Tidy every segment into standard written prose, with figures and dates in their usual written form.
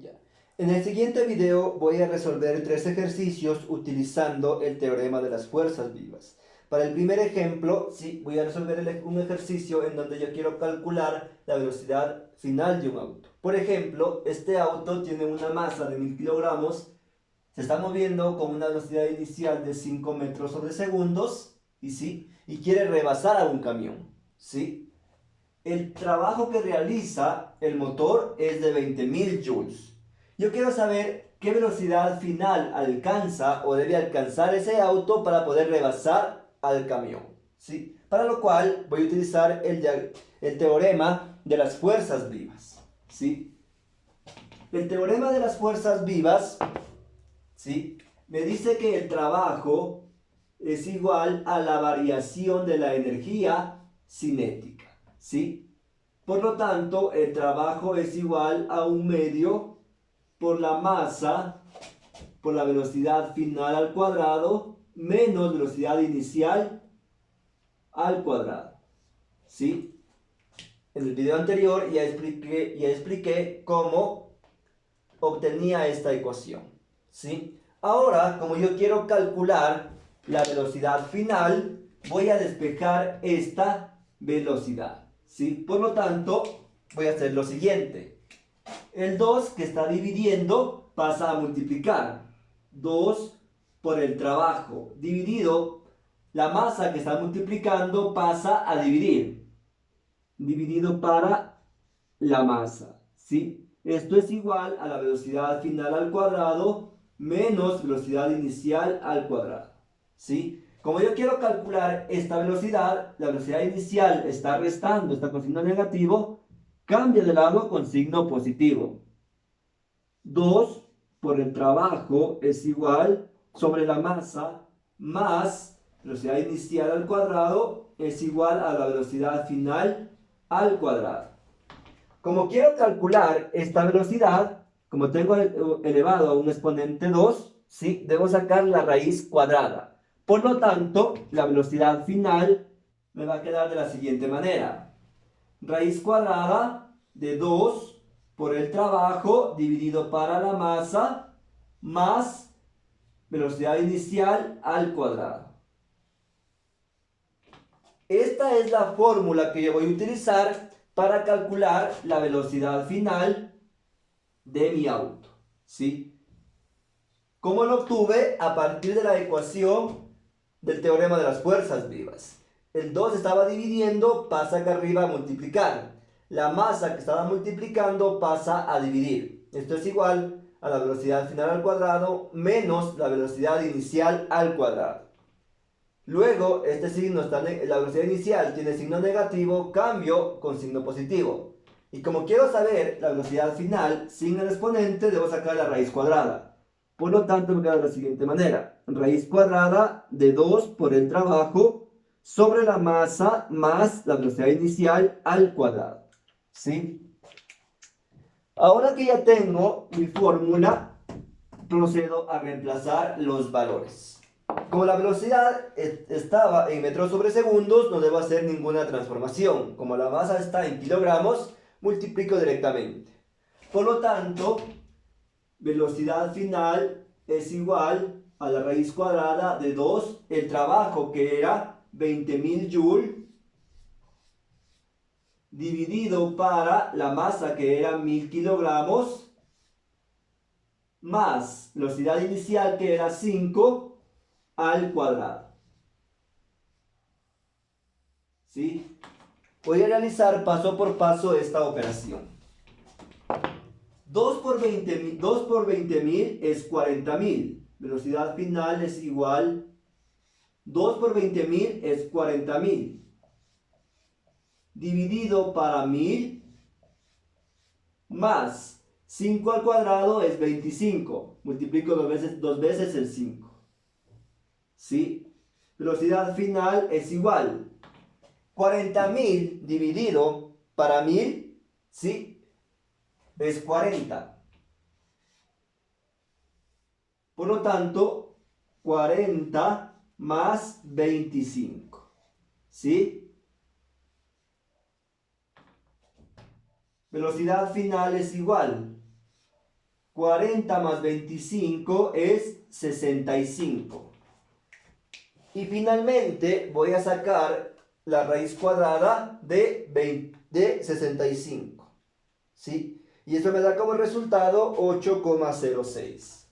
Ya. En el siguiente video voy a resolver 3 ejercicios utilizando el teorema de las fuerzas vivas. Para el primer ejemplo, sí, voy a resolver un ejercicio en donde yo quiero calcular la velocidad final de un auto. Por ejemplo, este auto tiene una masa de 1000 kilogramos, se está moviendo con una velocidad inicial de 5 metros sobre segundos, y quiere rebasar a un camión, ¿sí? El trabajo que realiza el motor es de 20.000 joules. Yo quiero saber qué velocidad final alcanza o debe alcanzar ese auto para poder rebasar al camión, ¿sí? Para lo cual voy a utilizar el teorema de las fuerzas vivas, ¿sí? El teorema de las fuerzas vivas, ¿sí?, me dice que el trabajo es igual a la variación de la energía cinética, ¿sí? Por lo tanto, el trabajo es igual a un medio por la masa, por la velocidad final al cuadrado, menos velocidad inicial al cuadrado, ¿sí? En el video anterior ya expliqué cómo obtenía esta ecuación, ¿sí? Ahora, como yo quiero calcular la velocidad final, voy a despejar esta velocidad, ¿sí? Por lo tanto, voy a hacer lo siguiente. El 2 que está dividiendo pasa a multiplicar. 2 por el trabajo dividido la masa que está multiplicando pasa a dividir. Dividido para la masa, ¿sí? Esto es igual a la velocidad final al cuadrado menos velocidad inicial al cuadrado, ¿sí? Como yo quiero calcular esta velocidad, la velocidad inicial está restando, está con signo negativo, cambia de lado con signo positivo. 2 por el trabajo es igual sobre la masa más velocidad inicial al cuadrado es igual a la velocidad final al cuadrado. Como quiero calcular esta velocidad, como tengo elevado a un exponente 2, ¿sí?, debo sacar la raíz cuadrada. Por lo tanto, la velocidad final me va a quedar de la siguiente manera. Raíz cuadrada de 2 por el trabajo dividido para la masa más velocidad inicial al cuadrado. Esta es la fórmula que yo voy a utilizar para calcular la velocidad final de mi auto, ¿sí? ¿Cómo lo obtuve? A partir de la ecuación del teorema de las fuerzas vivas. El 2 estaba dividiendo, pasa acá arriba a multiplicar. La masa que estaba multiplicando pasa a dividir. Esto es igual a la velocidad final al cuadrado menos la velocidad inicial al cuadrado. Luego, este signo la velocidad inicial tiene signo negativo, cambio con signo positivo. Y como quiero saber la velocidad final sin el exponente, debo sacar la raíz cuadrada. Por lo tanto, me queda de la siguiente manera. Raíz cuadrada de 2 por el trabajo sobre la masa más la velocidad inicial al cuadrado, ¿sí? Ahora que ya tengo mi fórmula, procedo a reemplazar los valores. Como la velocidad estaba en metros sobre segundos, no debo hacer ninguna transformación. Como la masa está en kilogramos, multiplico directamente. Por lo tanto, velocidad final es igual a la raíz cuadrada de 2, el trabajo que era 20.000 joules, dividido para la masa que era 1000 kilogramos, más velocidad inicial que era 5 al cuadrado, ¿sí? Voy a realizar paso por paso esta operación. 2 por 20.000 es 40.000. Velocidad final es igual. 2 por 20.000 es 40.000. Dividido para 1000 más 5 al cuadrado es 25. Multiplico dos veces el 5. ¿Sí? Velocidad final es igual. 40.000 dividido para 1000, ¿sí?, es 40. Por lo tanto, 40 más 25, ¿sí? Velocidad final es igual. 40 más 25 es 65. Y finalmente voy a sacar la raíz cuadrada de 65. ¿Sí? Y eso me da como resultado 8,06.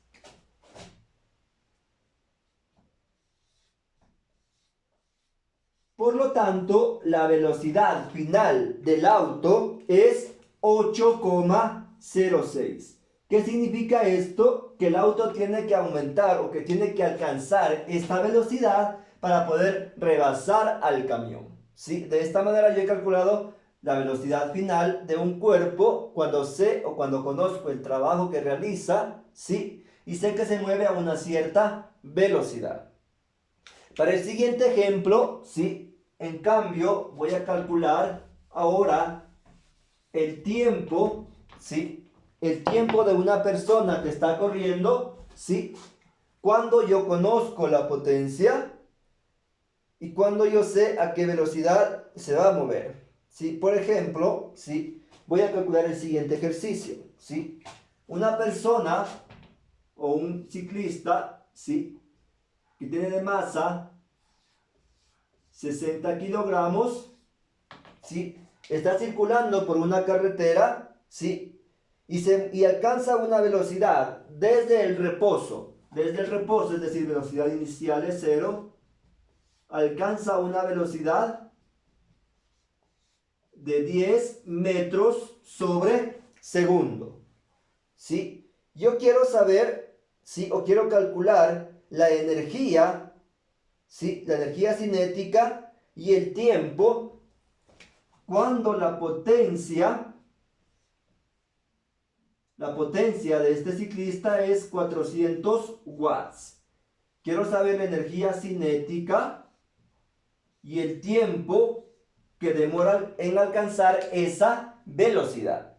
Por lo tanto, la velocidad final del auto es 8,06. ¿Qué significa esto? Que el auto tiene que aumentar o que tiene que alcanzar esta velocidad para poder rebasar al camión. ¿Sí? De esta manera yo he calculado la velocidad final de un cuerpo cuando sé o cuando conozco el trabajo que realiza, ¿sí? Y sé que se mueve a una cierta velocidad. Para el siguiente ejemplo, ¿sí? En cambio, voy a calcular ahora el tiempo, ¿sí? El tiempo de una persona que está corriendo, ¿sí? Cuando yo conozco la potencia y cuando yo sé a qué velocidad se va a mover, ¿sí? Por ejemplo, ¿sí? Voy a calcular el siguiente ejercicio, ¿sí? Una persona o un ciclista, ¿sí? Que tiene de masa 60 kilogramos, ¿sí? Está circulando por una carretera, ¿sí? Y alcanza una velocidad desde el reposo, es decir, velocidad inicial es 0, alcanza una velocidad de 10 metros sobre segundo, ¿sí? Yo quiero saber, ¿sí? O quiero calcular la energía, ¿sí? La energía cinética y el tiempo cuando la potencia de este ciclista es 400 watts. Quiero saber la energía cinética y el tiempo que demora en alcanzar esa velocidad.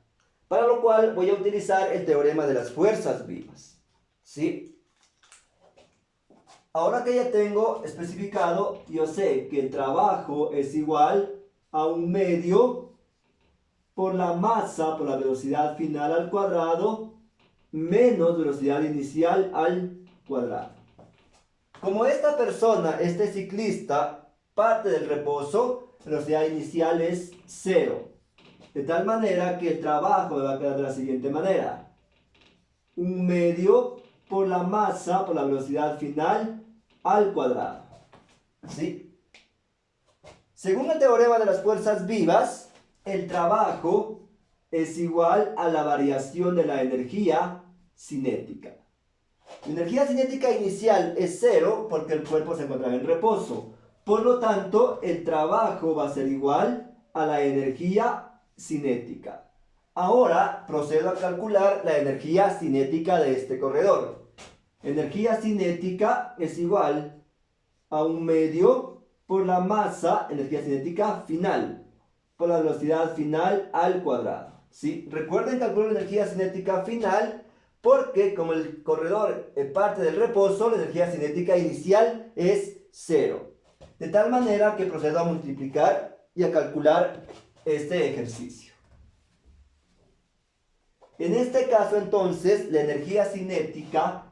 Para lo cual voy a utilizar el teorema de las fuerzas vivas, ¿sí? Ahora que ya tengo especificado, yo sé que el trabajo es igual a un medio por la masa, por la velocidad final al cuadrado, menos velocidad inicial al cuadrado. Como esta persona, este ciclista, parte del reposo, la velocidad inicial es 0. De tal manera que el trabajo va a quedar de la siguiente manera. Un medio por la masa, por la velocidad final, al cuadrado. ¿Sí? Según el teorema de las fuerzas vivas, el trabajo es igual a la variación de la energía cinética. La energía cinética inicial es 0 porque el cuerpo se encuentra en reposo. Por lo tanto, el trabajo va a ser igual a la energía cinética. Ahora procedo a calcular la energía cinética de este corredor. Energía cinética es igual a un medio por la masa, energía cinética final, por la velocidad final al cuadrado. ¿Sí? Recuerden calcular la energía cinética final porque como el corredor parte del reposo, la energía cinética inicial es 0. De tal manera que procedo a multiplicar y a calcular este ejercicio. En este caso entonces la energía cinética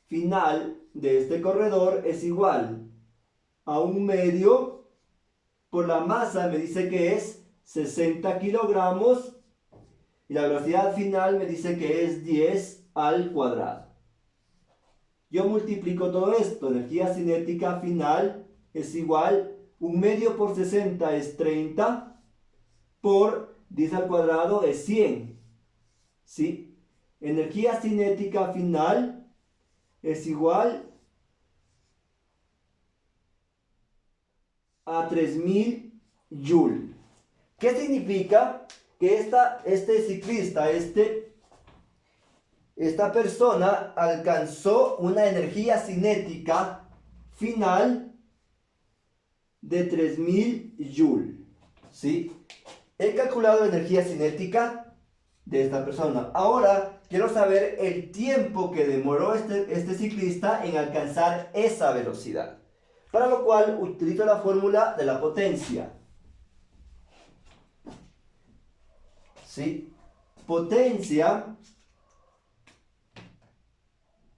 final de este corredor es igual a un medio por la masa, me dice que es 60 kilogramos y la velocidad final me dice que es 10 al cuadrado. Yo multiplico todo esto, energía cinética final es igual, un medio por 60 es 30, por 10 al cuadrado es 100. ¿Sí? Energía cinética final es igual a 3000 Joule. ¿Qué significa? Que este ciclista, esta persona alcanzó una energía cinética final de 3000 Joule. ¿Sí? He calculado la energía cinética de esta persona. Ahora quiero saber el tiempo que demoró este ciclista en alcanzar esa velocidad. Para lo cual utilizo la fórmula de la potencia. ¿Sí? Potencia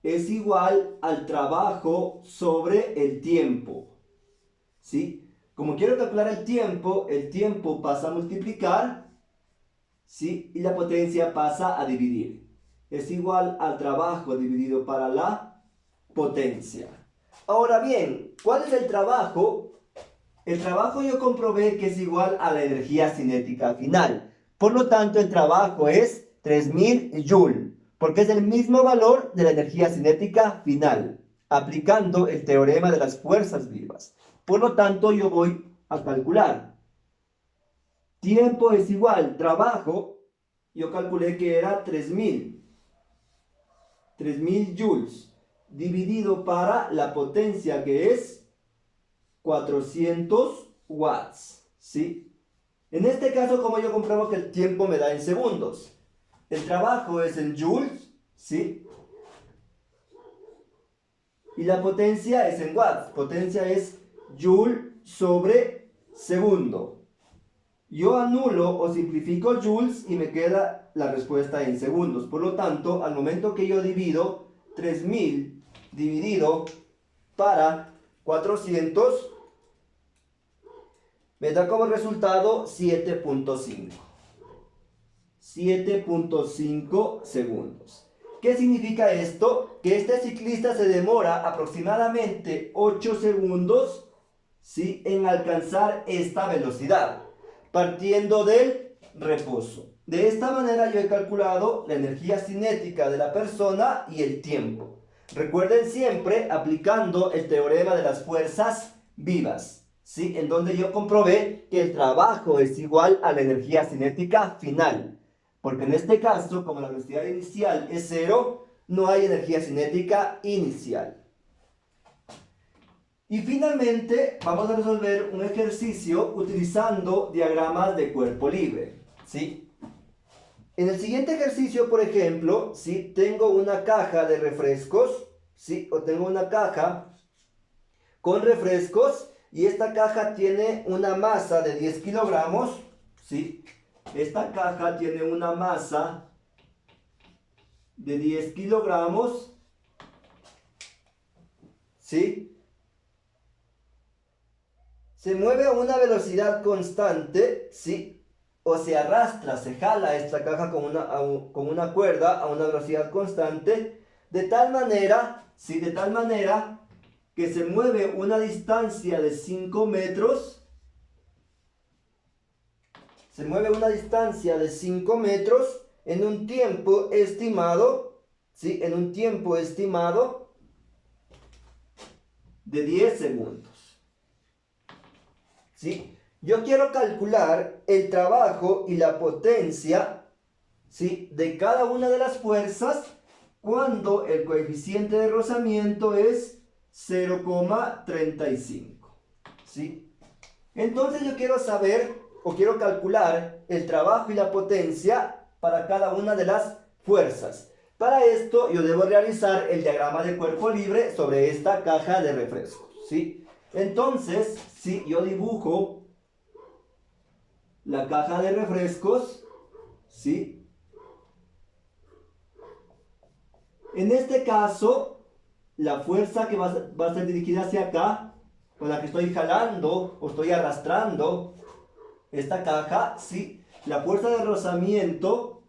es igual al trabajo sobre el tiempo. ¿Sí? Como quiero calcular el tiempo pasa a multiplicar, ¿sí? Y la potencia pasa a dividir. Es igual al trabajo dividido para la potencia. Ahora bien, ¿cuál es el trabajo? El trabajo yo comprobé que es igual a la energía cinética final. Por lo tanto, el trabajo es 3000 Joule, porque es el mismo valor de la energía cinética final, aplicando el teorema de las fuerzas vivas. Por lo tanto, yo voy a calcular. Tiempo es igual, trabajo, yo calculé que era 3000 joules, dividido para la potencia que es 400 watts, ¿sí? En este caso, como yo compruebo que el tiempo me da en segundos, el trabajo es en joules, ¿sí? Y la potencia es en watts, potencia es joule sobre segundo. Yo anulo o simplifico joules y me queda la respuesta en segundos. Por lo tanto, al momento que yo divido 3000 dividido para 400, me da como resultado 7.5. 7.5 segundos. ¿Qué significa esto? Que este ciclista se demora aproximadamente 8 segundos, ¿sí?, en alcanzar esta velocidad, partiendo del reposo. De esta manera yo he calculado la energía cinética de la persona y el tiempo. Recuerden siempre aplicando el teorema de las fuerzas vivas, ¿sí?, en donde yo comprobé que el trabajo es igual a la energía cinética final. Porque en este caso, como la velocidad inicial es cero, no hay energía cinética inicial. Y finalmente vamos a resolver un ejercicio utilizando diagramas de cuerpo libre, ¿sí? En el siguiente ejercicio, por ejemplo, ¿sí?, tengo una caja de refrescos, ¿sí?, o tengo una caja con refrescos y esta caja tiene una masa de 10 kilogramos, ¿sí? Esta caja tiene una masa de 10 kilogramos, ¿sí? Se mueve a una velocidad constante, ¿sí? O se arrastra, se jala esta caja con una cuerda a una velocidad constante, de tal manera, ¿sí?, de tal manera que se mueve una distancia de 5 metros. Se mueve una distancia de 5 metros en un tiempo estimado, ¿sí?, en un tiempo estimado de 10 segundos. ¿Sí? Yo quiero calcular el trabajo y la potencia, ¿sí?, de cada una de las fuerzas cuando el coeficiente de rozamiento es 0,35. ¿Sí? Entonces yo quiero saber o quiero calcular el trabajo y la potencia para cada una de las fuerzas. Para esto yo debo realizar el diagrama de cuerpo libre sobre esta caja de refrescos, ¿sí? Entonces, si yo dibujo la caja de refrescos, ¿sí? En este caso, la fuerza que va a ser dirigida hacia acá, con la que estoy jalando o estoy arrastrando esta caja, ¿sí?, la fuerza de rozamiento,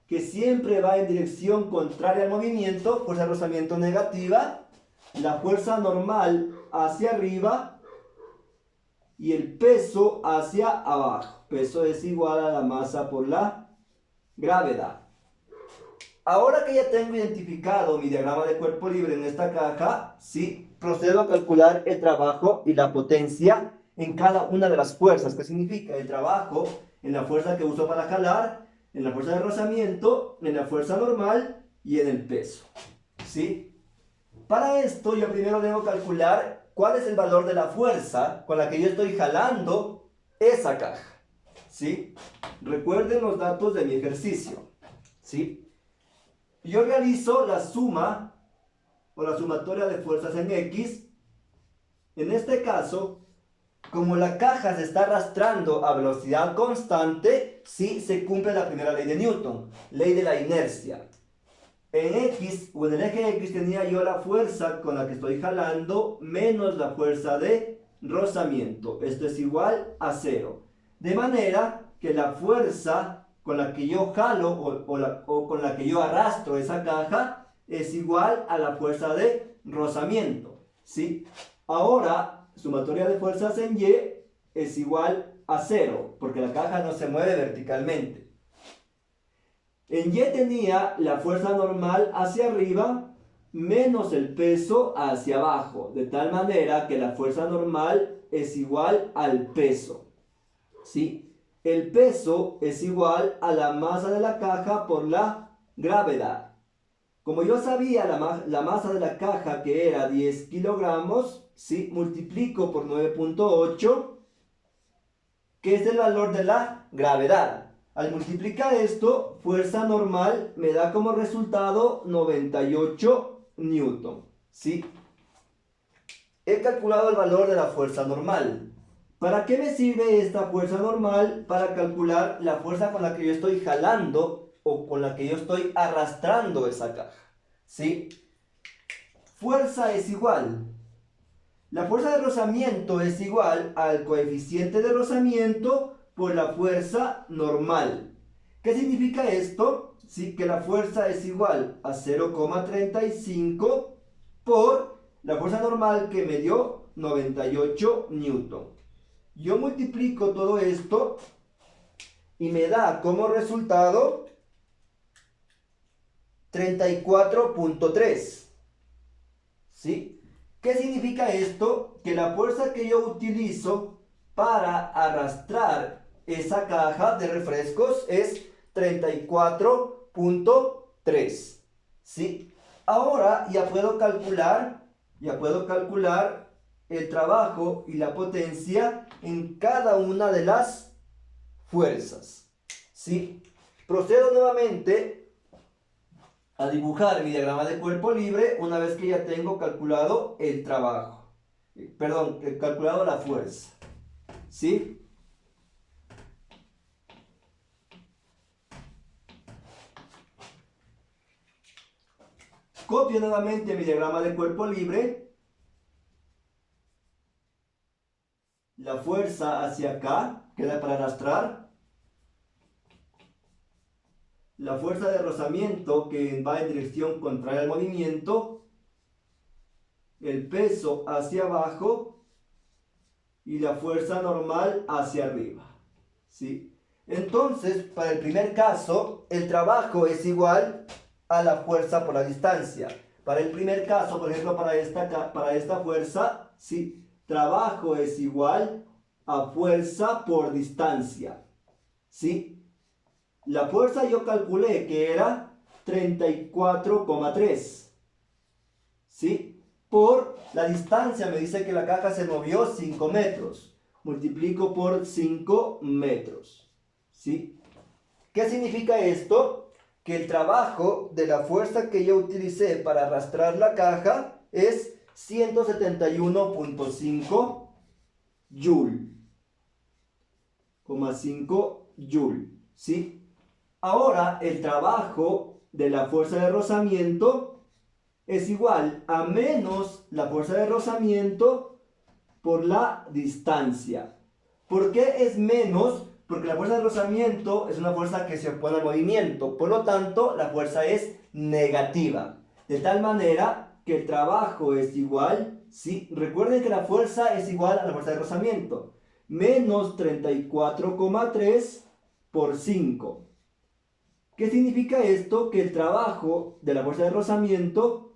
que siempre va en dirección contraria al movimiento, fuerza de rozamiento negativa, la fuerza normal hacia arriba y el peso hacia abajo. Peso es igual a la masa por la gravedad. Ahora que ya tengo identificado mi diagrama de cuerpo libre en esta caja, ¿sí?, procedo a calcular el trabajo y la potencia en cada una de las fuerzas. ¿Qué significa? El trabajo en la fuerza que uso para jalar, en la fuerza de rozamiento, en la fuerza normal y en el peso, ¿sí? Para esto yo primero debo calcular cuál es el valor de la fuerza con la que yo estoy jalando esa caja, ¿sí? Recuerden los datos de mi ejercicio, ¿sí? Yo realizo la suma o la sumatoria de fuerzas en X. En este caso, como la caja se está arrastrando a velocidad constante, sí se cumple la primera ley de Newton, ley de la inercia. En X o en el eje X tenía yo la fuerza con la que estoy jalando menos la fuerza de rozamiento. Esto es igual a 0. De manera que la fuerza con la que yo jalo o con la que yo arrastro esa caja es igual a la fuerza de rozamiento. ¿Sí? Ahora, sumatoria de fuerzas en Y es igual a 0, porque la caja no se mueve verticalmente. En Y tenía la fuerza normal hacia arriba menos el peso hacia abajo, de tal manera que la fuerza normal es igual al peso. ¿Sí? El peso es igual a la masa de la caja por la gravedad. Como yo sabía la masa de la caja que era 10 kilogramos, ¿sí? Multiplico por 9.8, que es el valor de la gravedad. Al multiplicar esto, fuerza normal me da como resultado 98 newton. ¿Sí? He calculado el valor de la fuerza normal. ¿Para qué me sirve esta fuerza normal? Para calcular la fuerza con la que yo estoy jalando o con la que yo estoy arrastrando esa caja. ¿Sí? Fuerza es igual. La fuerza de rozamiento es igual al coeficiente de rozamiento por la fuerza normal. ¿Qué significa esto? Sí, que la fuerza es igual a 0,35 por la fuerza normal que me dio 98 newton. Yo multiplico todo esto y me da como resultado 34.3. ¿Sí? ¿Qué significa esto? Que la fuerza que yo utilizo para arrastrar esa caja de refrescos es 34.3. ¿Sí? Ahora ya puedo calcular el trabajo y la potencia en cada una de las fuerzas. ¿Sí? Procedo nuevamente a dibujar mi diagrama de cuerpo libre una vez que ya tengo calculado el trabajo. Perdón, calculado la fuerza. ¿Sí? Copio nuevamente mi diagrama de cuerpo libre. La fuerza hacia acá queda para arrastrar. La fuerza de rozamiento que va en dirección contraria al movimiento. El peso hacia abajo. Y la fuerza normal hacia arriba. ¿Sí? Entonces, para el primer caso, el trabajo es igual a la fuerza por la distancia. Para el primer caso, por ejemplo, para esta fuerza, ¿sí? Trabajo es igual a fuerza por distancia. ¿Sí? La fuerza yo calculé que era 34,3. ¿Sí? Por la distancia me dice que la caja se movió 5 metros. Multiplico por 5 metros. ¿Sí? ¿Qué significa esto? Que el trabajo de la fuerza que yo utilicé para arrastrar la caja es 171.5 joule. 5 joule. ¿Sí? Ahora el trabajo de la fuerza de rozamiento es igual a menos la fuerza de rozamiento por la distancia. ¿Por qué es menos? Porque la fuerza de rozamiento es una fuerza que se opone al movimiento. Por lo tanto, la fuerza es negativa. De tal manera que el trabajo es igual, ¿sí? Recuerden que la fuerza es igual a la fuerza de rozamiento. Menos 34,3 por 5. ¿Qué significa esto? Que el trabajo de la fuerza de rozamiento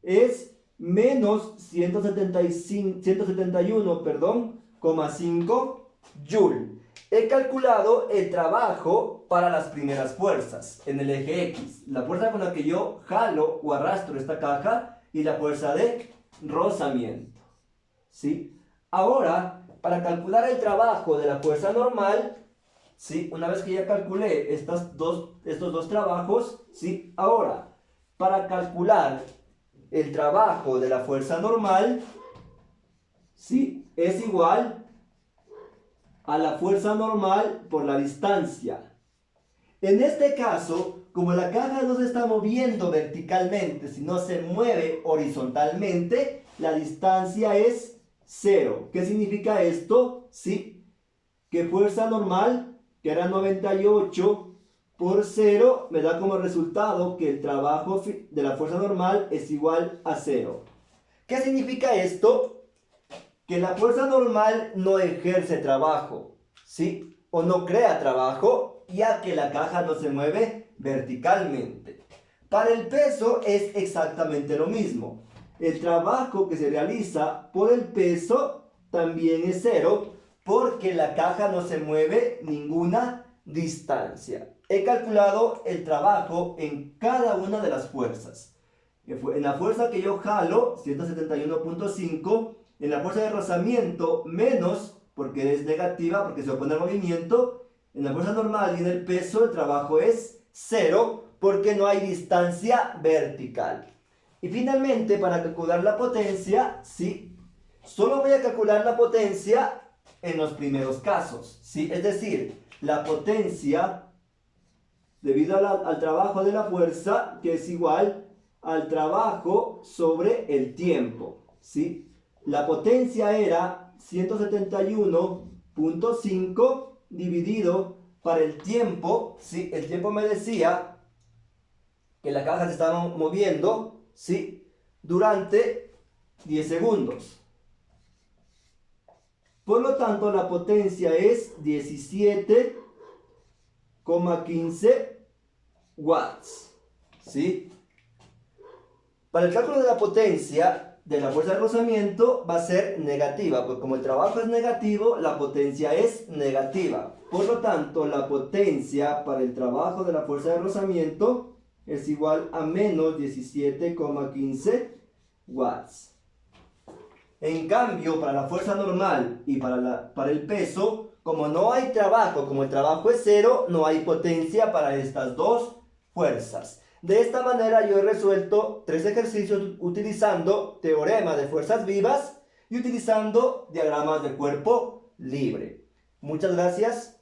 es menos 171,5 joule. He calculado el trabajo para las primeras fuerzas en el eje X. La fuerza con la que yo jalo o arrastro esta caja y la fuerza de rozamiento. ¿Sí? Ahora, para calcular el trabajo de la fuerza normal, ¿sí? Una vez que ya calculé estos dos trabajos, ¿sí? Ahora, para calcular el trabajo de la fuerza normal, ¿sí? Es igual a la fuerza normal por la distancia. En este caso, como la caja no se está moviendo verticalmente, sino se mueve horizontalmente, la distancia es 0. ¿Qué significa esto? Sí, que fuerza normal, que era 98 por 0, me da como resultado que el trabajo de la fuerza normal es igual a 0. ¿Qué significa esto? Que la fuerza normal no ejerce trabajo, ¿sí? O no crea trabajo, ya que la caja no se mueve verticalmente. Para el peso es exactamente lo mismo. El trabajo que se realiza por el peso también es 0, porque la caja no se mueve ninguna distancia. He calculado el trabajo en cada una de las fuerzas. En la fuerza que yo jalo, 171.5, en la fuerza de rozamiento, menos, porque es negativa, porque se opone al movimiento. En la fuerza normal y en el peso, el trabajo es 0, porque no hay distancia vertical. Y finalmente, para calcular la potencia, sí, solo voy a calcular la potencia en los primeros casos, ¿sí? Es decir, la potencia debido al trabajo de la fuerza, que es igual al trabajo sobre el tiempo, ¿sí? La potencia era 171.5 dividido para el tiempo, ¿sí? El tiempo me decía que la caja se estaba moviendo, ¿sí? Durante 10 segundos. Por lo tanto, la potencia es 17,15 watts, ¿sí? Para el cálculo de la potencia de la fuerza de rozamiento va a ser negativa, porque como el trabajo es negativo, la potencia es negativa. Por lo tanto, la potencia para el trabajo de la fuerza de rozamiento es igual a menos 17,15 watts. En cambio, para la fuerza normal y para el peso, como no hay trabajo, como el trabajo es 0, no hay potencia para estas dos fuerzas. De esta manera yo he resuelto 3 ejercicios utilizando teorema de fuerzas vivas y utilizando diagramas de cuerpo libre. Muchas gracias.